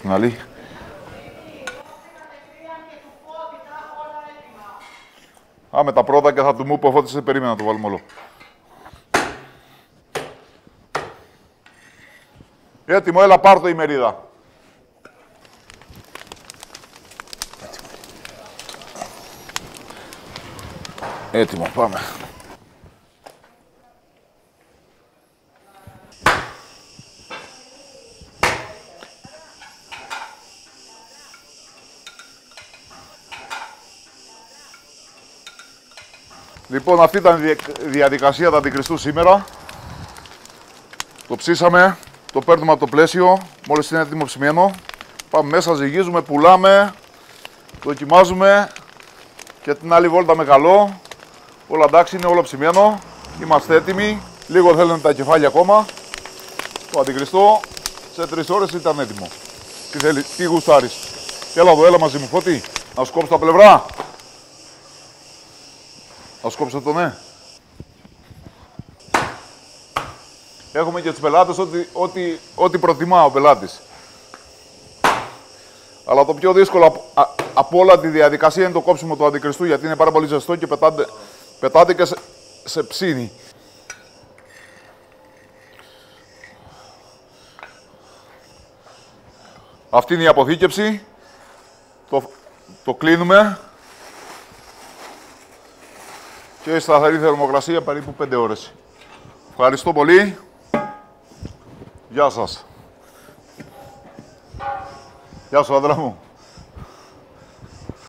την άλλη. Με τα πρώτα και θα του μου πω Φώτης, δεν περίμενα να το βάλουμε όλο. Έτοιμο, έλα πάρ' το η μερίδα. Έτοιμο, πάμε. Λοιπόν, αυτή ήταν η διαδικασία του αντικριστού σήμερα. Το ψήσαμε, το παίρνουμε από το πλαίσιο, μόλις είναι έτοιμο ψημένο. Πάμε μέσα, ζυγίζουμε, πουλάμε, δοκιμάζουμε και την άλλη βόλτα με καλό. Όλα εντάξει, είναι όλο ψημένο. Είμαστε έτοιμοι. Λίγο θέλουν τα κεφάλια ακόμα. Το αντικριστό σε 3 ώρες ήταν έτοιμο. Τι γουστάρεις? Έλα εδώ, έλα μαζί μου, Φώτη. Να σου κόψω τα πλευρά. Να σου κόψω το ναι. Έχουμε και τους πελάτες ό,τι προτιμά ο πελάτης. Αλλά το πιο δύσκολο από όλα τη διαδικασία είναι το κόψιμο του αντικριστού, γιατί είναι πάρα πολύ ζεστό και πετάτε και σε ψήνει. Αυτή είναι η αποθήκευση. Το κλείνουμε. Και σταθερή θερμοκρασία περίπου 5 ώρες. Ευχαριστώ πολύ. Γεια σας. Γεια σου, άντρα μου.